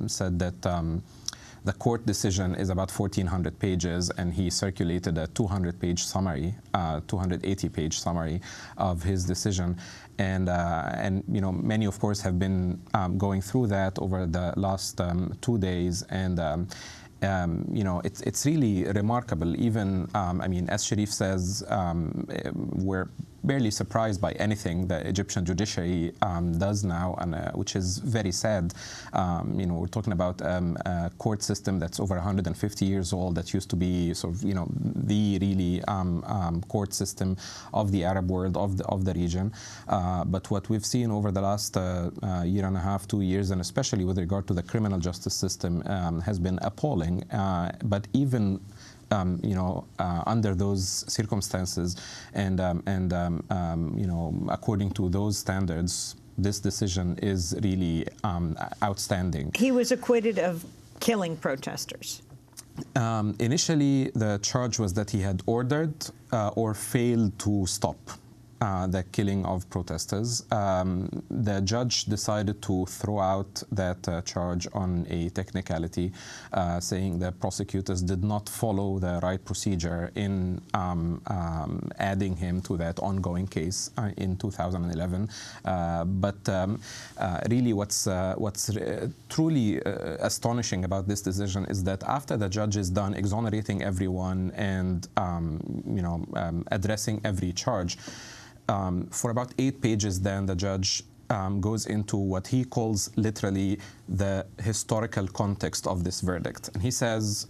said that the court decision is about 1,400 pages, and he circulated a 200-page summary, 280-page summary of his decision. And you know, many, of course, have been going through that over the last 2 days. And you know, it's really remarkable. Even, I mean, as Sharif says, we're barely surprised by anything the Egyptian judiciary does now, and which is very sad. You know, we're talking about a court system that's over 150 years old, that used to be sort of, you know, the really court system of the Arab world, of the region. But what we've seen over the last year and a half, 2 years, and especially with regard to the criminal justice system, has been appalling. But even you know, under those circumstances, and you know, according to those standards, this decision is really outstanding. He was acquitted of killing protesters. Initially, the charge was that he had ordered or failed to stop the killing of protesters. The judge decided to throw out that charge on a technicality, saying that prosecutors did not follow the right procedure in adding him to that ongoing case in 2011. But really what's truly astonishing about this decision is that after the judge is done exonerating everyone and you know, addressing every charge, for about 8 pages, then the judge goes into what he calls literally the historical context of this verdict. And he says,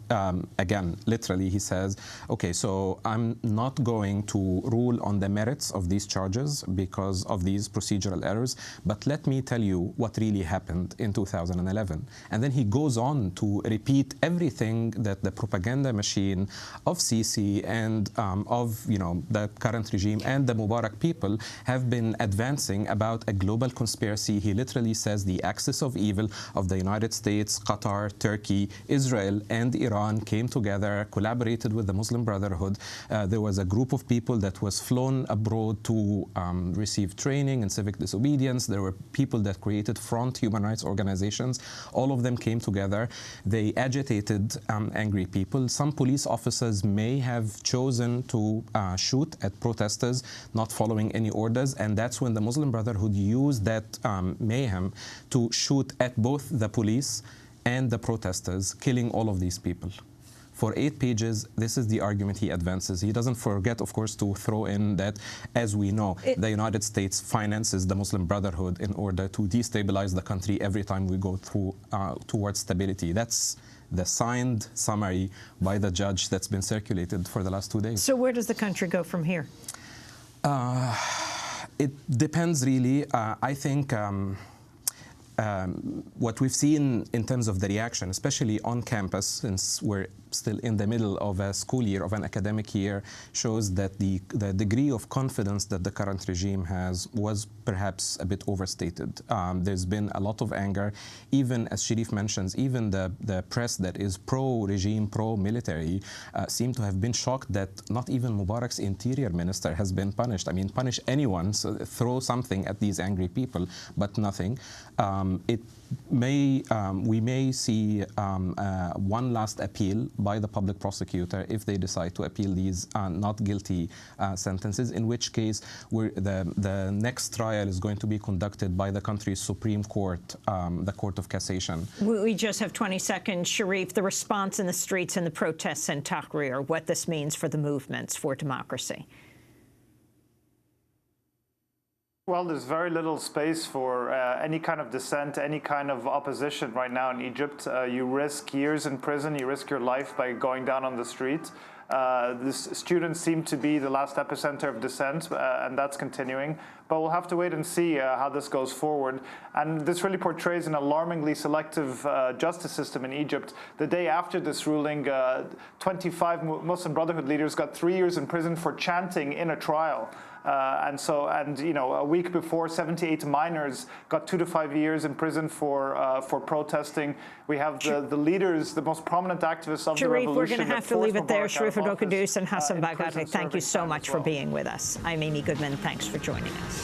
again, literally, he says, okay, so I'm not going to rule on the merits of these charges because of these procedural errors, but let me tell you what really happened in 2011. And then he goes on to repeat everything that the propaganda machine of Sisi and of, you know, the current regime and the Mubarak people have been advancing about a global conspiracy. He literally says the axis of evil of the United States, Qatar, Turkey, Israel, and Iran came together, collaborated with the Muslim Brotherhood. There was a group of people that was flown abroad to receive training in civic disobedience. There were people that created front human rights organizations. All of them came together. They agitated angry people. Some police officers may have chosen to shoot at protesters, not following any orders, and that's when the Muslim Brotherhood used that mayhem to shoot at both the police and the protesters, killing all of these people. For 8 pages, this is the argument he advances. He doesn't forget, of course, to throw in that, as we know, the United States finances the Muslim Brotherhood in order to destabilize the country every time we go through towards stability. That's the signed summary by the judge that's been circulated for the last 2 days. So where does the country go from here? It depends, really. I think what we've seen in terms of the reaction, especially on campus, since we're still in the middle of a school year, of an academic year, shows that the degree of confidence that the current regime has was perhaps a bit overstated. There's been a lot of anger. Even, as Sharif mentions, even the press that is pro-regime, pro-military, seem to have been shocked that not even Mubarak's interior minister has been punished. I mean, punish anyone, so throw something at these angry people, but nothing. We may see one last appeal by the public prosecutor if they decide to appeal these not guilty sentences, in which case the next trial is going to be conducted by the country's Supreme Court, the Court of Cassation. We just have 20 seconds. Sharif, the response in the streets and the protests in Tahrir, what this means for the movements for democracy. Well, there's very little space for any kind of dissent, any kind of opposition right now in Egypt. You risk years in prison, you risk your life by going down on the street. The students seem to be the last epicenter of dissent, and that's continuing. But we'll have to wait and see how this goes forward. And this really portrays an alarmingly selective justice system in Egypt. The day after this ruling, 25 Muslim Brotherhood leaders got 3 years in prison for chanting in a trial. And you know, a week before, 78 minors got 2 to 5 years in prison for protesting. We have the leaders, the most prominent activists of the revolution. Sharif, we're going to have to leave it there. Sharif Al-Qudus and Hassan Baghdadi, thank you so much for being with us. I'm Amy Goodman. Thanks for joining us.